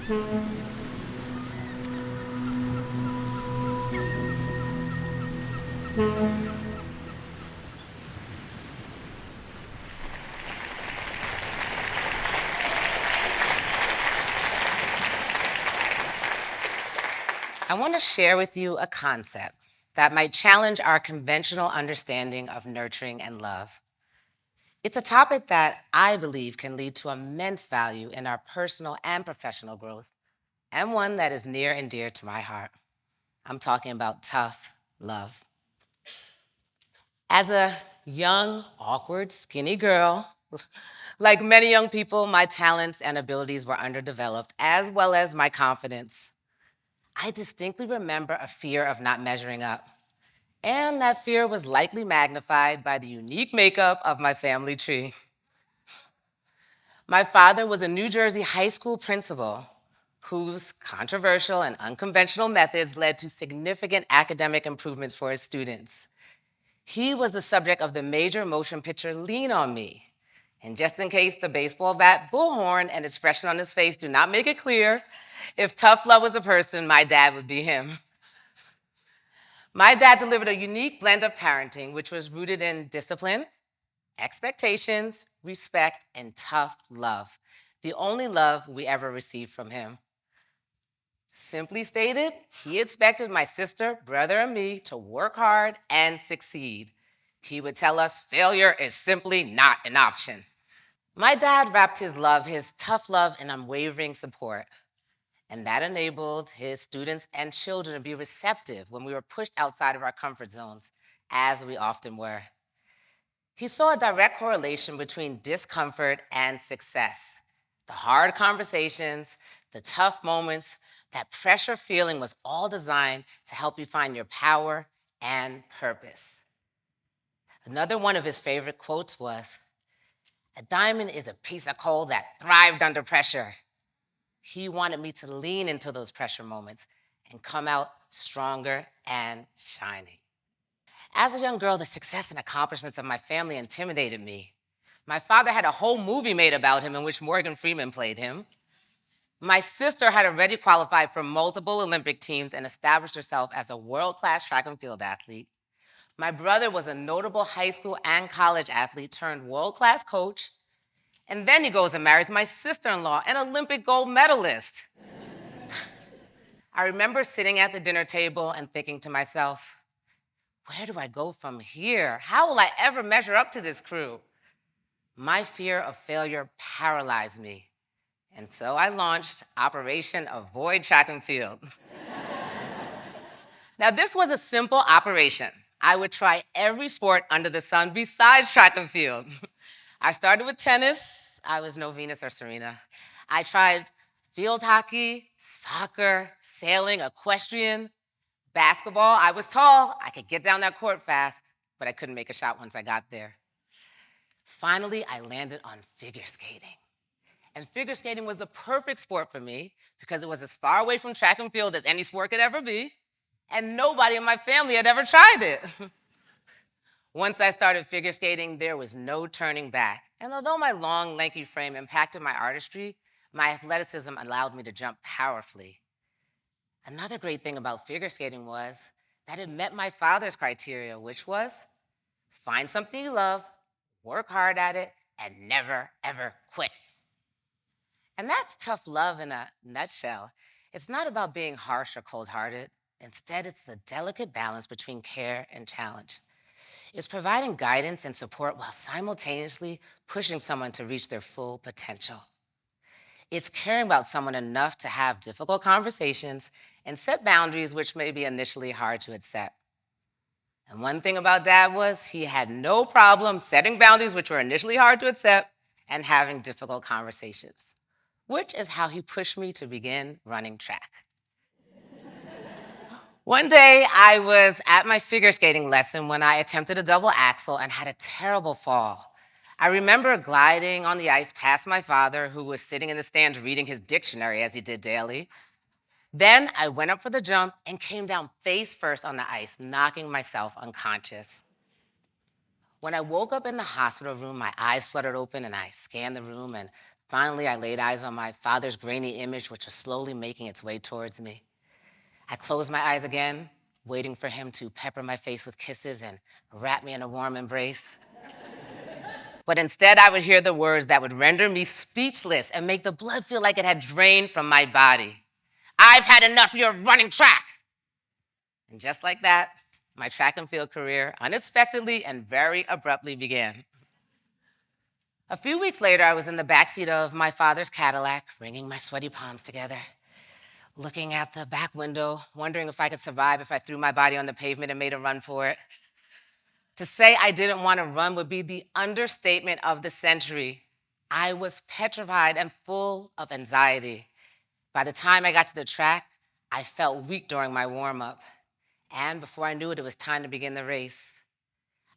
I want to share with you a concept that might challenge our conventional understanding of nurturing and love. It's a topic that I believe can lead to immense value in our personal and professional growth, and one that is near and dear to my heart. I'm talking about tough love. As a young, awkward, skinny girl, like many young people, my talents and abilities were underdeveloped, as well as my confidence. I distinctly remember a fear of not measuring up. And that fear was likely magnified by the unique makeup of my family tree. My father was a New Jersey high school principal whose controversial and unconventional methods led to significant academic improvements for his students. He was the subject of the major motion picture Lean on Me. And just in case the baseball bat bullhorn and expression on his face do not make it clear, if tough love was a person, my dad would be him. My dad delivered a unique blend of parenting, which was rooted in discipline, expectations, respect, and tough love. The only love we ever received from him. Simply stated, he expected my sister, brother, and me to work hard and succeed. He would tell us failure is simply not an option. My dad wrapped his love, his tough love, in unwavering support. And that enabled his students and children to be receptive when we were pushed outside of our comfort zones, as we often were. He saw a direct correlation between discomfort and success. The hard conversations, the tough moments, that pressure feeling was all designed to help you find your power and purpose. Another one of his favorite quotes was, "A diamond is a piece of coal that thrived under pressure." He wanted me to lean into those pressure moments and come out stronger and shining. As a young girl, the success and accomplishments of my family intimidated me. My father had a whole movie made about him in which Morgan Freeman played him. My sister had already qualified for multiple Olympic teams and established herself as a world-class track and field athlete. My brother was a notable high school and college athlete turned world-class coach. And then he goes and marries my sister-in-law, an Olympic gold medalist. I remember sitting at the dinner table and thinking to myself, where do I go from here? How will I ever measure up to this crew? My fear of failure paralyzed me. And so I launched Operation Avoid Track and Field. Now, this was a simple operation. I would try every sport under the sun besides track and field. I started with tennis. I was no Venus or Serena. I tried field hockey, soccer, sailing, equestrian, basketball. I was tall. I could get down that court fast, but I couldn't make a shot once I got there. Finally, I landed on figure skating. And figure skating was the perfect sport for me because it was as far away from track and field as any sport could ever be, and nobody in my family had ever tried it. Once I started figure skating, there was no turning back. And although my long, lanky frame impacted my artistry, my athleticism allowed me to jump powerfully. Another great thing about figure skating was that it met my father's criteria, which was find something you love, work hard at it, and never, ever quit. And that's tough love in a nutshell. It's not about being harsh or cold hearted. Instead, it's the delicate balance between care and challenge. It's providing guidance and support while simultaneously pushing someone to reach their full potential. It's caring about someone enough to have difficult conversations and set boundaries which may be initially hard to accept. And one thing about Dad was he had no problem setting boundaries which were initially hard to accept and having difficult conversations, which is how he pushed me to begin running track. One day, I was at my figure skating lesson when I attempted a double axel and had a terrible fall. I remember gliding on the ice past my father, who was sitting in the stands reading his dictionary as he did daily. Then I went up for the jump and came down face first on the ice, knocking myself unconscious. When I woke up in the hospital room, my eyes fluttered open and I scanned the room and Finally, I laid eyes on my father's grainy image, which was slowly making its way towards me. I closed my eyes again, waiting for him to pepper my face with kisses and wrap me in a warm embrace. But instead, I would hear the words that would render me speechless and make the blood feel like it had drained from my body. I've had enough of your running track. And just like that, my track and field career unexpectedly and very abruptly began. A few weeks later, I was in the backseat of my father's Cadillac, wringing my sweaty palms together, looking at the back window, wondering if I could survive if I threw my body on the pavement and made a run for it. To say I didn't want to run would be the understatement of the century. I was petrified and full of anxiety. By the time I got to the track, I felt weak during my warm up. And before I knew it, it was time to begin the race.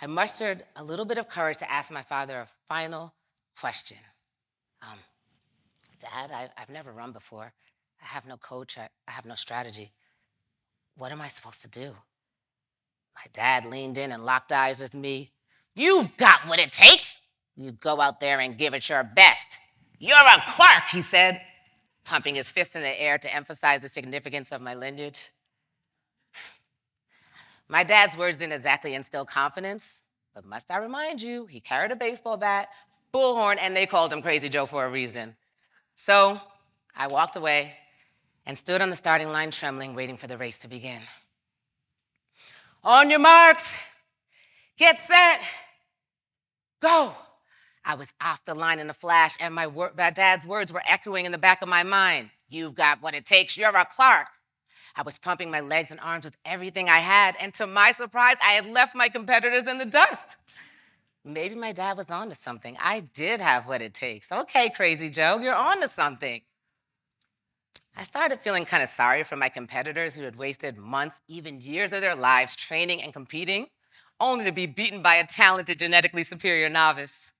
I mustered a little bit of courage to ask my father a final question. Um, Dad, I've never run before. I have no coach, I have no strategy. What am I supposed to do? My dad leaned in and locked eyes with me. You've got what it takes. You go out there and give it your best. You're a Clark, he said, pumping his fist in the air to emphasize the significance of my lineage. My dad's words didn't exactly instill confidence, but must I remind you, he carried a baseball bat, bullhorn, and they called him Crazy Joe for a reason. So I walked away and stood on the starting line trembling, waiting for the race to begin. On your marks, get set, go. I was off the line in a flash, and my dad's words were echoing in the back of my mind. You've got what it takes. You're a Clark. I was pumping my legs and arms with everything I had, and to my surprise, I had left my competitors in the dust. Maybe my dad was onto something. I did have what it takes. Okay, Crazy Joe, you're onto something. I started feeling kind of sorry for my competitors who had wasted months, even years of their lives training and competing, only to be beaten by a talented, genetically superior novice.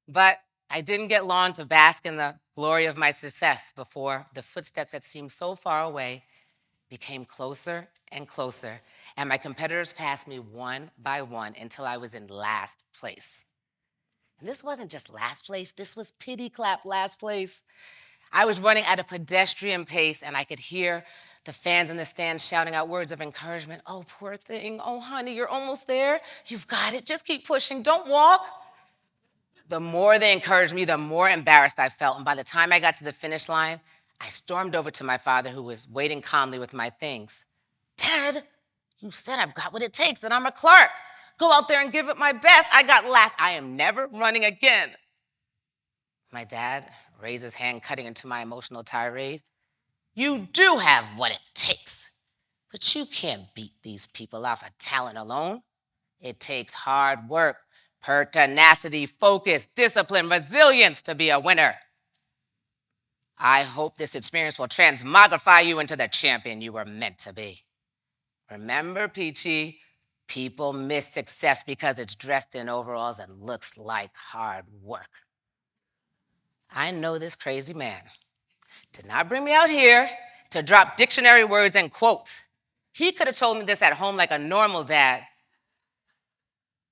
But I didn't get long to bask in the glory of my success before the footsteps that seemed so far away became closer and closer, and my competitors passed me one by one until I was in last place. And this wasn't just last place, this was pity clap last place. I was running at a pedestrian pace, and I could hear the fans in the stands shouting out words of encouragement. Oh, poor thing. Oh, honey, you're almost there. You've got it. Just keep pushing. Don't walk. The more they encouraged me, the more embarrassed I felt. And by the time I got to the finish line, I stormed over to my father, who was waiting calmly with my things. Dad, you said I've got what it takes, and I'm a Clark. Go out there and give it my best. I got last. I am never running again. My dad raised his hand, cutting into my emotional tirade. You do have what it takes, but you can't beat these people off of talent alone. It takes hard work, pertinacity, focus, discipline, resilience to be a winner. I hope this experience will transmogrify you into the champion you were meant to be. Remember, Peachy, people miss success because it's dressed in overalls and looks like hard work. I know this crazy man did not bring me out here to drop dictionary words and quotes. He could have told me this at home like a normal dad.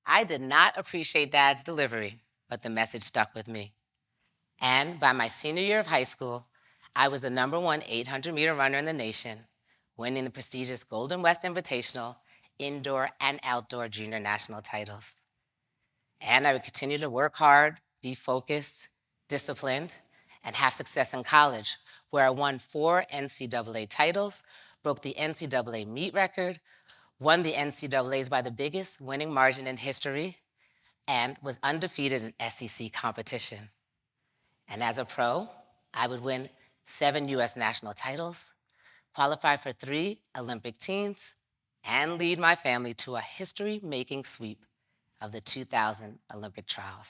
I did not appreciate Dad's delivery, but the message stuck with me. And by my senior year of high school, I was the #1 800-meter runner in the nation, winning the prestigious Golden West Invitational indoor and outdoor junior national titles. And I would continue to work hard, be focused, disciplined, and have success in college, where I won 4 NCAA titles, broke the NCAA meet record, won the NCAAs by the biggest winning margin in history, and was undefeated in SEC competition. And as a pro, I would win 7 US national titles, qualify for 3 Olympic teams, and lead my family to a history-making sweep of the 2000 Olympic trials.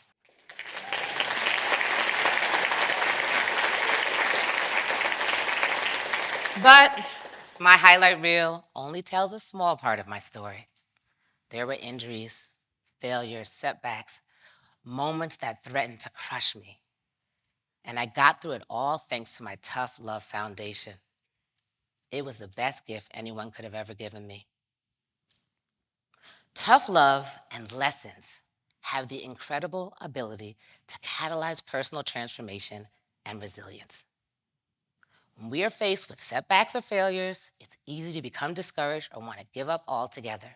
But my highlight reel only tells a small part of my story. There were injuries, failures, setbacks, moments that threatened to crush me. And I got through it all thanks to my tough love foundation. It was the best gift anyone could have ever given me. Tough love and lessons have the incredible ability to catalyze personal transformation and resilience. When we are faced with setbacks or failures, it's easy to become discouraged or want to give up altogether.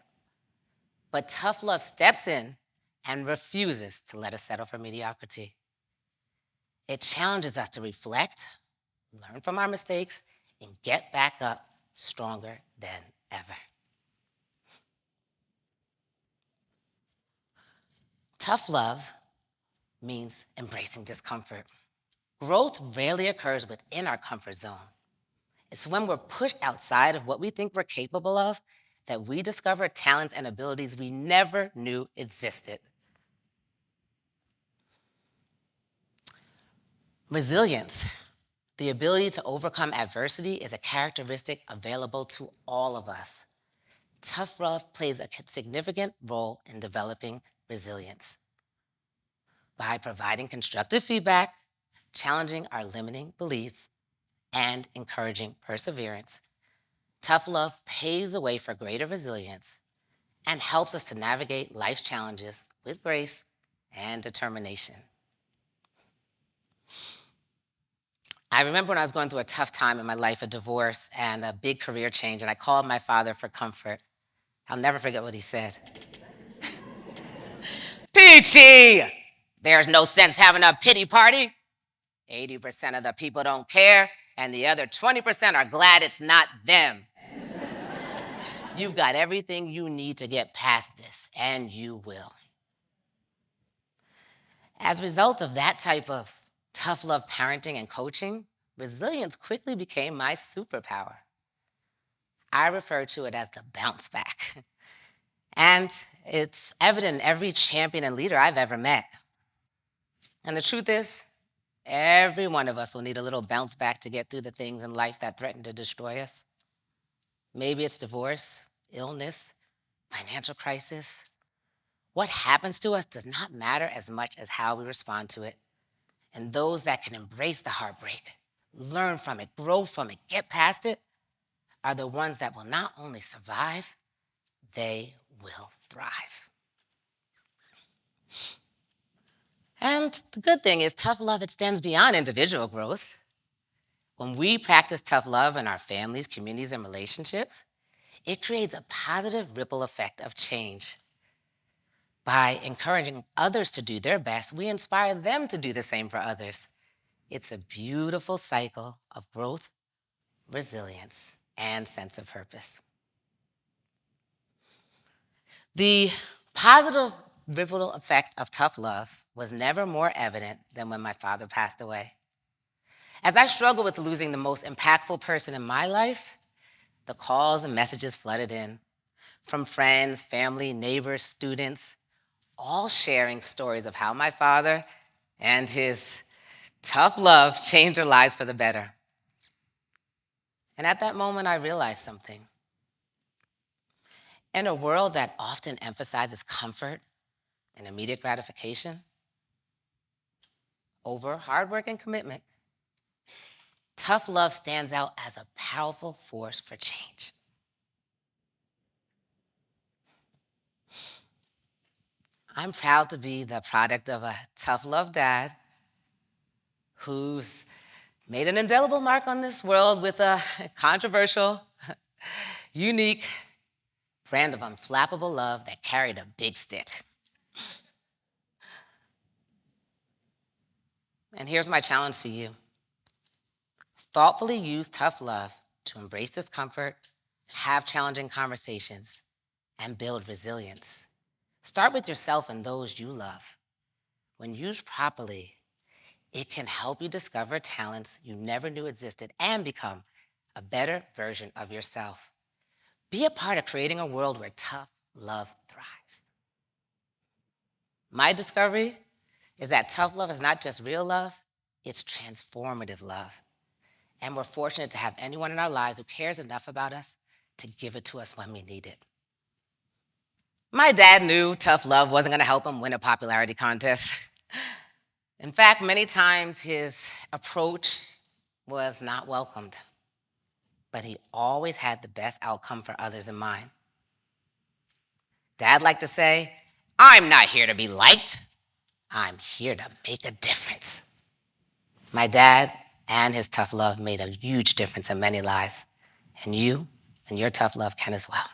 But tough love steps in and refuses to let us settle for mediocrity. It challenges us to reflect, learn from our mistakes, and get back up stronger than ever. Tough love means embracing discomfort. Growth rarely occurs within our comfort zone. It's when we're pushed outside of what we think we're capable of that we discover talents and abilities we never knew existed. Resilience, the ability to overcome adversity, is a characteristic available to all of us. Tough love plays a significant role in developing resilience by providing constructive feedback, challenging our limiting beliefs, and encouraging perseverance. Tough love paves the way for greater resilience and helps us to navigate life's challenges with grace and determination. I remember when I was going through a tough time in my life, a divorce and a big career change, and I called my father for comfort. I'll never forget what he said. Peachy! There's no sense having a pity party. 80% of the people don't care, and the other 20% are glad it's not them. You've got everything you need to get past this, and you will. As a result of that type of tough love parenting and coaching, resilience quickly became my superpower. I refer to it as the bounce back. And it's evident in every champion and leader I've ever met. And the truth is, every one of us will need a little bounce back to get through the things in life that threaten to destroy us. Maybe it's divorce, illness, financial crisis. What happens to us does not matter as much as how we respond to it. And those that can embrace the heartbreak, learn from it, grow from it, get past it, are the ones that will not only survive, they will thrive. And the good thing is, tough love extends beyond individual growth. When we practice tough love in our families, communities, and relationships, it creates a positive ripple effect of change. By encouraging others to do their best, we inspire them to do the same for others. It's a beautiful cycle of growth, resilience, and sense of purpose. The positive ripple effect of tough love was never more evident than when my father passed away. As I struggled with losing the most impactful person in my life, the calls and messages flooded in from friends, family, neighbors, students, all sharing stories of how my father and his tough love changed their lives for the better. And at that moment, I realized something. In a world that often emphasizes comfort and immediate gratification over hard work and commitment, tough love stands out as a powerful force for change. I'm proud to be the product of a tough love dad who's made an indelible mark on this world with a controversial, unique brand of unflappable love that carried a big stick. And here's my challenge to you. Thoughtfully use tough love to embrace discomfort, have challenging conversations, and build resilience. Start with yourself and those you love. When used properly, it can help you discover talents you never knew existed and become a better version of yourself. Be a part of creating a world where tough love thrives. My discovery is that tough love is not just real love, it's transformative love. And we're fortunate to have anyone in our lives who cares enough about us to give it to us when we need it. My dad knew tough love wasn't going to help him win a popularity contest. In fact, many times his approach was not welcomed, but he always had the best outcome for others in mind. Dad liked to say, I'm not here to be liked. I'm here to make a difference. My dad and his tough love made a huge difference in many lives. And you and your tough love can as well.